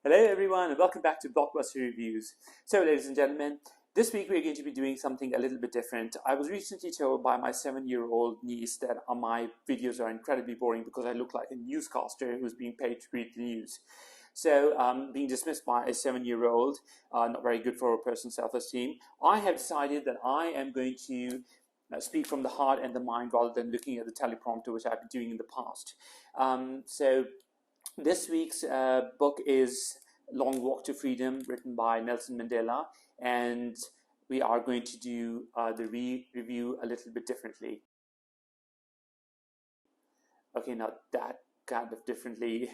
Hello everyone and welcome back to Blockbuster Reviews. So ladies and gentlemen, this week we're going to be doing something a little bit different. I was recently told by my 7-year-old niece that my videos are incredibly boring because I look like a newscaster who's being paid to read the news. So being dismissed by a 7-year-old, not very good for a person's self-esteem, I have decided that I am going to speak from the heart and the mind rather than looking at the teleprompter, which I've been doing in the past. So this week's book is Long Walk to Freedom, written by Nelson Mandela, and we are going to do the review a little bit differently. Okay, now that kind of differently.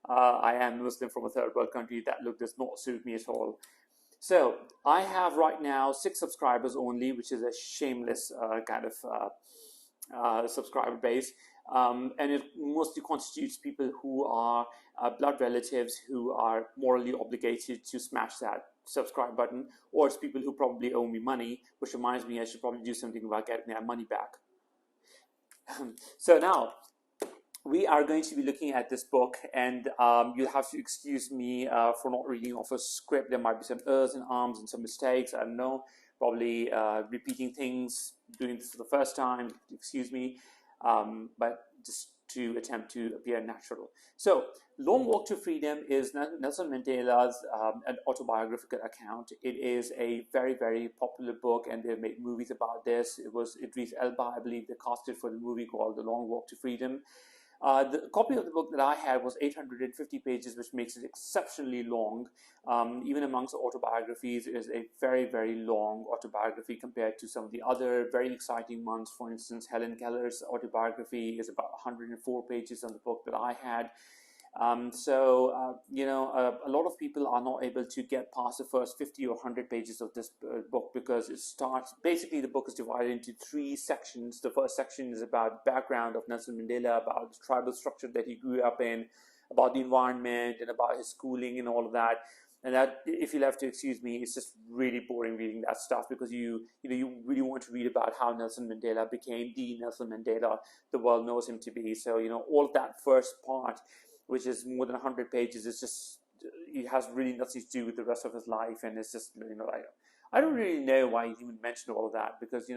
I am Muslim from a third world country. That look does not suit me at all. So I have right now 6 subscribers only, which is a shameless kind of subscriber base. And it mostly constitutes people who are blood relatives who are morally obligated to smash that subscribe button, or it's people who probably owe me money, which reminds me I should probably do something about getting that money back. So now we are going to be looking at this book, and you'll have to excuse me for not reading off a script. There might be some ers and arms and some mistakes. I don't know, probably repeating things, doing this for the first time. Excuse me. But just to attempt to appear natural. So, Long Walk to Freedom is Nelson Mandela's an autobiographical account. It is a very, very popular book, and they've made movies about this. It was Idris Elba, I believe, they cast it for the movie called The Long Walk to Freedom. The copy of the book that I had was 850 pages, which makes it exceptionally long. Even amongst autobiographies, it is a very, very long autobiography compared to some of the other very exciting ones. For instance, Helen Keller's autobiography is about 104 pages on the book that I had. A lot of people are not able to get past the first 50 or 100 pages of this book because it starts, basically the book is divided into 3 sections. The first section is about the background of Nelson Mandela, about the tribal structure that he grew up in, about the environment and about his schooling and all of that. And that, if you'll have to excuse me, it's just really boring reading that stuff because you really want to read about how Nelson Mandela became the Nelson Mandela the world knows him to be. So, all of that first part, which is more than 100 pages, it's just, it has really nothing to do with the rest of his life, and it's just, I don't really know why he even mentioned all of that because,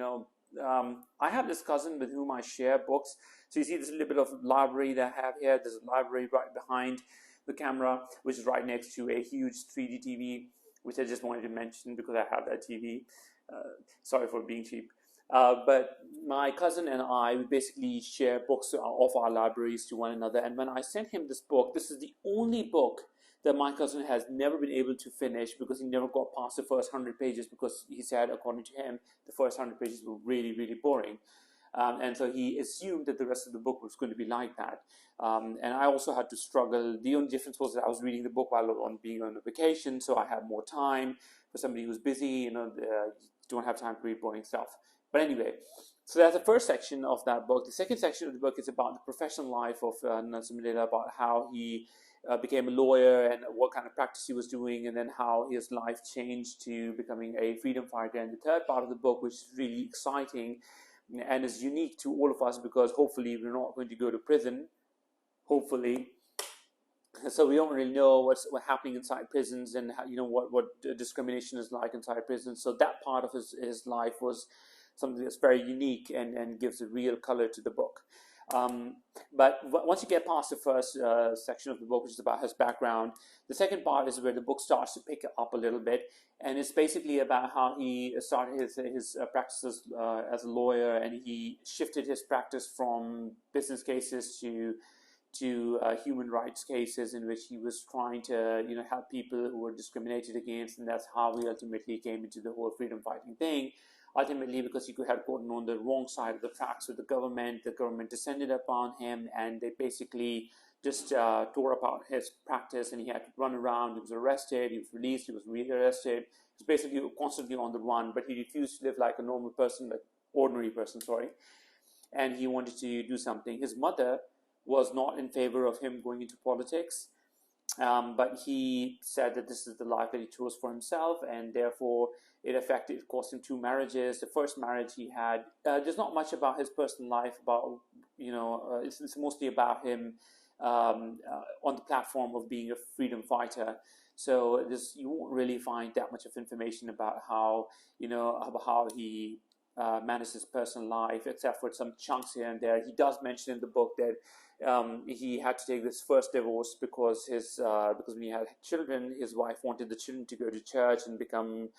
I have this cousin with whom I share books. So you see this little bit of library that I have here. There's a library right behind the camera, which is right next to a huge 3D TV, which I just wanted to mention because I have that TV. Sorry for being cheap. But my cousin and I, we basically share books of our libraries to one another. And when I sent him this book, this is the only book that my cousin has never been able to finish because he never got past the first 100 pages because he said, according to him, the first 100 pages were really, really boring. And so he assumed that the rest of the book was going to be like that. And I also had to struggle. The only difference was that I was reading the book while being on a vacation, so I had more time. For somebody who's busy, don't have time to read boring stuff. But anyway, so that's the first section of that book. The second section of the book is about the professional life of Nelson Mandela, about how he became a lawyer and what kind of practice he was doing, and then how his life changed to becoming a freedom fighter. And the third part of the book, which is really exciting and is unique to all of us because hopefully we're not going to go to prison, hopefully. So we don't really know what's happening inside prisons and how, what discrimination is like inside prisons. So that part of his life was something that's very unique and gives a real color to the book. But once you get past the first section of the book, which is about his background, the second part is where the book starts to pick up a little bit, and it's basically about how he started his practices as a lawyer, and he shifted his practice from business cases to human rights cases, in which he was trying to help people who were discriminated against, and that's how he ultimately came into the whole freedom fighting thing. Ultimately, because he had gotten on the wrong side of the tracks with the government descended upon him, and they basically just tore apart his practice, and he had to run around. He was arrested, he was released, he was re-arrested. He was basically constantly on the run, but he refused to live like a normal person, like ordinary person, sorry. And he wanted to do something. His mother was not in favor of him going into politics. But he said that this is the life that he chose for himself, and therefore it cost him 2 marriages. The first marriage he had, there's not much about his personal life, it's mostly about him on the platform of being a freedom fighter. So this, you won't really find that much of information about how, about how he managed his personal life, except for some chunks here and there. He does mention in the book that he had to take this first divorce because when he had children, his wife wanted the children to go to church and become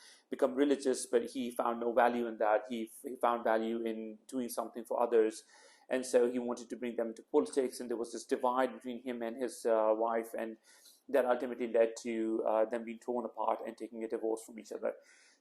religious, but he found no value in that. He found value in doing something for others, and so he wanted to bring them to politics. And there was this divide between him and his wife, and that ultimately led to them being torn apart and taking a divorce from each other.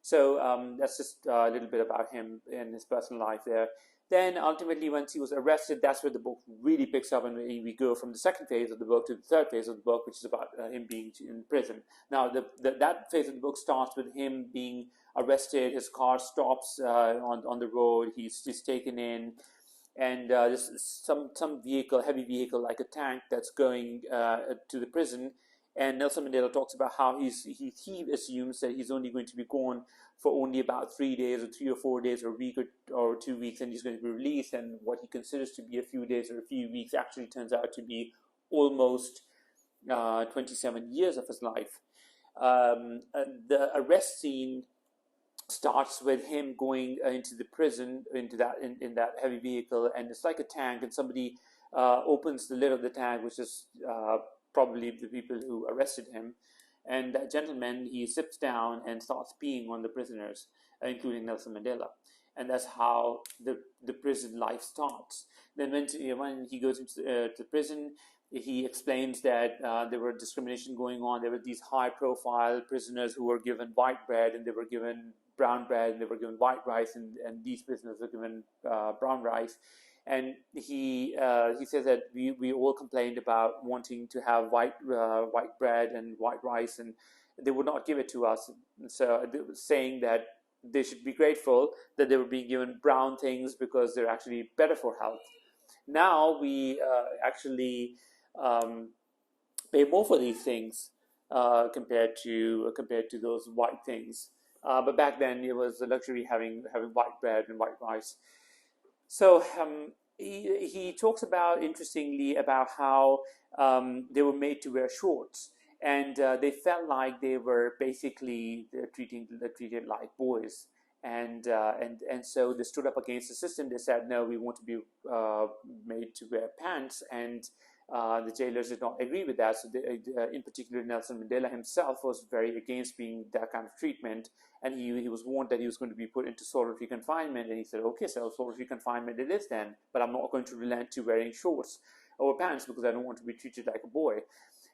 So that's just a little bit about him and his personal life there. Then ultimately, once he was arrested, that's where the book really picks up, and we go from the second phase of the book to the third phase of the book, which is about him being in prison. Now, that phase of the book starts with him being arrested. His car stops on the road. He's taken in, and there's some vehicle, heavy vehicle like a tank, that's going to the prison. And Nelson Mandela talks about how he assumes that he's only going to be gone for only about 3 days or 3 or 4 days or a week or 2 weeks, and he's going to be released. And what he considers to be a few days or a few weeks actually turns out to be almost 27 years of his life. The arrest scene starts with him going into the prison, into that in that heavy vehicle, and it's like a tank, and somebody opens the lid of the tank, which is probably the people who arrested him. And that gentleman, he sits down and starts peeing on the prisoners, including Nelson Mandela. And that's how the prison life starts. Then when he goes into the prison, he explains that there were discrimination going on. There were these high-profile prisoners who were given white bread, and they were given brown bread, and they were given white rice, and these prisoners were given brown rice. And he says that we all complained about wanting to have white bread and white rice, and they would not give it to us. So they were saying that they should be grateful that they were being given brown things because they're actually better for health. Now we actually pay more for these things compared to those white things. But back then it was a luxury having white bread and white rice. So he talks about, interestingly, about how they were made to wear shorts, and they felt like they were basically treated like boys, and so they stood up against the system. They said, no, we want to be made to wear pants, and the jailers did not agree with that. So in particular, Nelson Mandela himself was very against being that kind of treatment, and he was warned that he was going to be put into solitary confinement. And he said, okay, so solitary confinement it is then, but I'm not going to relent to wearing shorts or pants because I don't want to be treated like a boy.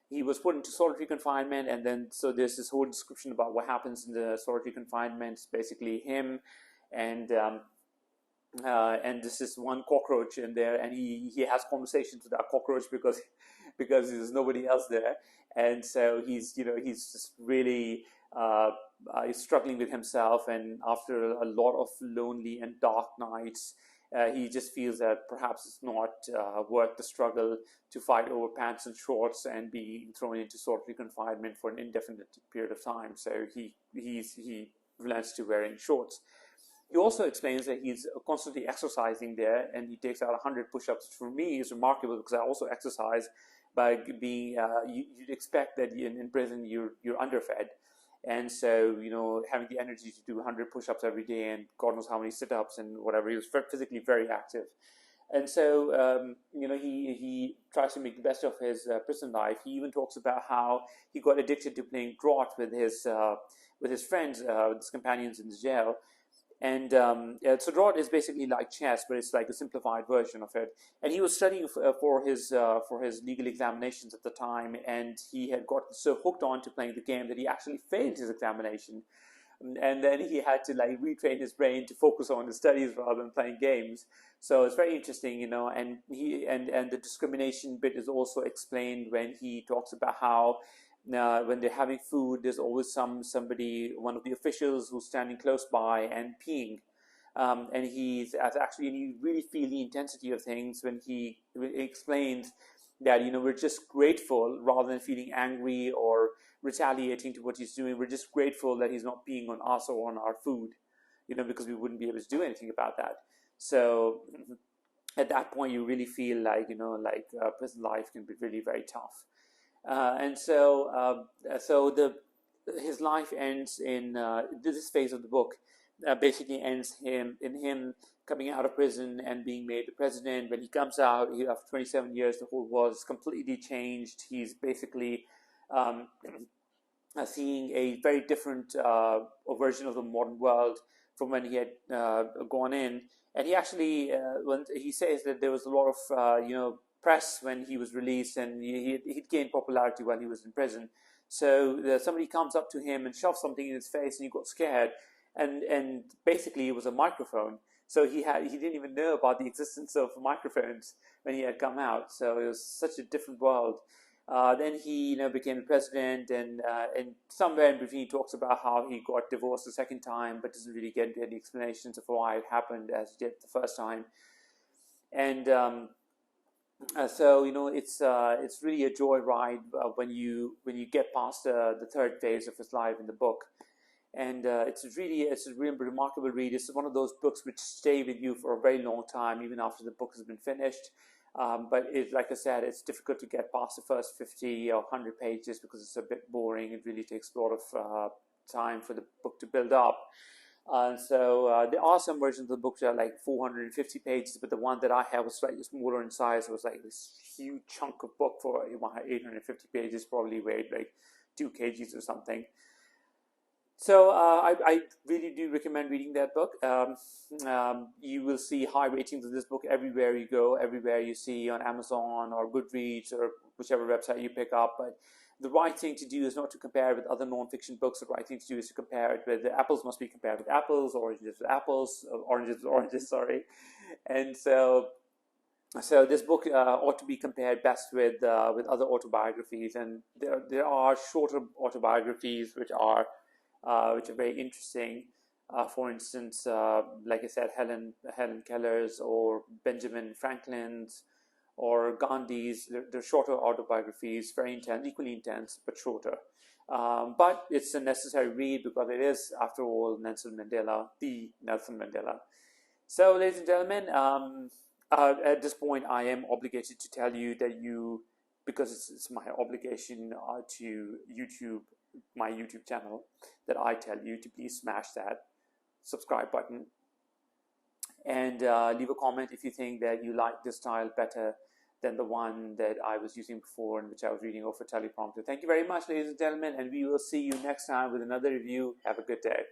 He was put into solitary confinement, and then so there's this whole description about what happens in the solitary confinement. It's basically him and this is one cockroach in there, and he has conversations with that cockroach because there's nobody else there, and so he's just really he's struggling with himself, and after a lot of lonely and dark nights, he just feels that perhaps it's not worth the struggle to fight over pants and shorts and be thrown into solitary confinement for an indefinite period of time. So he relents to wearing shorts. He also explains that he's constantly exercising there, and he takes out 100 push-ups. For me, is remarkable because I also exercise. By being, you'd expect that in prison you're underfed, and so having the energy to do 100 push-ups every day and God knows how many sit-ups and whatever. He was physically very active, and so he tries to make the best of his prison life. He even talks about how he got addicted to playing draught with his friends, with his companions in the jail. And so draught is basically like chess, but it's like a simplified version of it. And he was studying for his legal examinations at the time, and he had got so hooked on to playing the game that he actually failed his examination. And then he had to retrain his brain to focus on his studies rather than playing games. So it's very interesting, and the discrimination bit is also explained when he talks about how when they're having food, there's always one of the officials who's standing close by and peeing. And you really feel the intensity of things when he explains that, we're just grateful rather than feeling angry or retaliating to what he's doing. We're just grateful that he's not peeing on us or on our food, because we wouldn't be able to do anything about that. So at that point you really feel like, prison life can be really very tough. And so the his life ends in this phase of the book. Basically ends him coming out of prison and being made the president. When he comes out, after 27 years, the whole world is completely changed. He's basically um, seeing a very different version of the modern world from when he had gone in. And he actually, when he says that there was a lot of press when he was released, and he'd gained popularity while he was in prison. So somebody comes up to him and shoves something in his face, and he got scared. And basically, it was a microphone. So he didn't even know about the existence of microphones when he had come out. So it was such a different world. Then he became the president, and somewhere in between he talks about how he got divorced a second time, but doesn't really get into any explanations of why it happened as he did the first time. And so it's really a joyride when you get past the third phase of his life in the book. And it's a really remarkable read. It's one of those books which stay with you for a very long time, even after the book has been finished. But like I said, it's difficult to get past the first 50 or 100 pages because it's a bit boring. It really takes a lot of time for the book to build up. So there are some versions of the book that are like 450 pages, but the one that I have was slightly smaller in size. It was like this huge chunk of book for 850 pages, probably weighed like 2 kgs or something. So I really do recommend reading that book. You will see high ratings of this book everywhere you go, everywhere you see on Amazon or Goodreads or whichever website you pick up. But the right thing to do is not to compare it with other non-fiction books. The right thing to do is to compare it with apples must be compared with apples, oranges with apples, oranges with oranges, sorry. And so this book ought to be compared best with other autobiographies. And there are shorter autobiographies which are very interesting. For instance, like I said, Helen Keller's or Benjamin Franklin's or Gandhi's. They're shorter autobiographies, very intense, equally intense, but shorter. But it's a necessary read because it is, after all, Nelson Mandela, the Nelson Mandela. So, ladies and gentlemen, at this point, I am obligated to tell you that because it's my obligation to my YouTube channel, that I tell you to please smash that subscribe button and leave a comment if you think that you like this style better than the one that I was using before, in which I was reading off a teleprompter. Thank you very much, ladies and gentlemen, and we will see you next time with another review. Have a good day.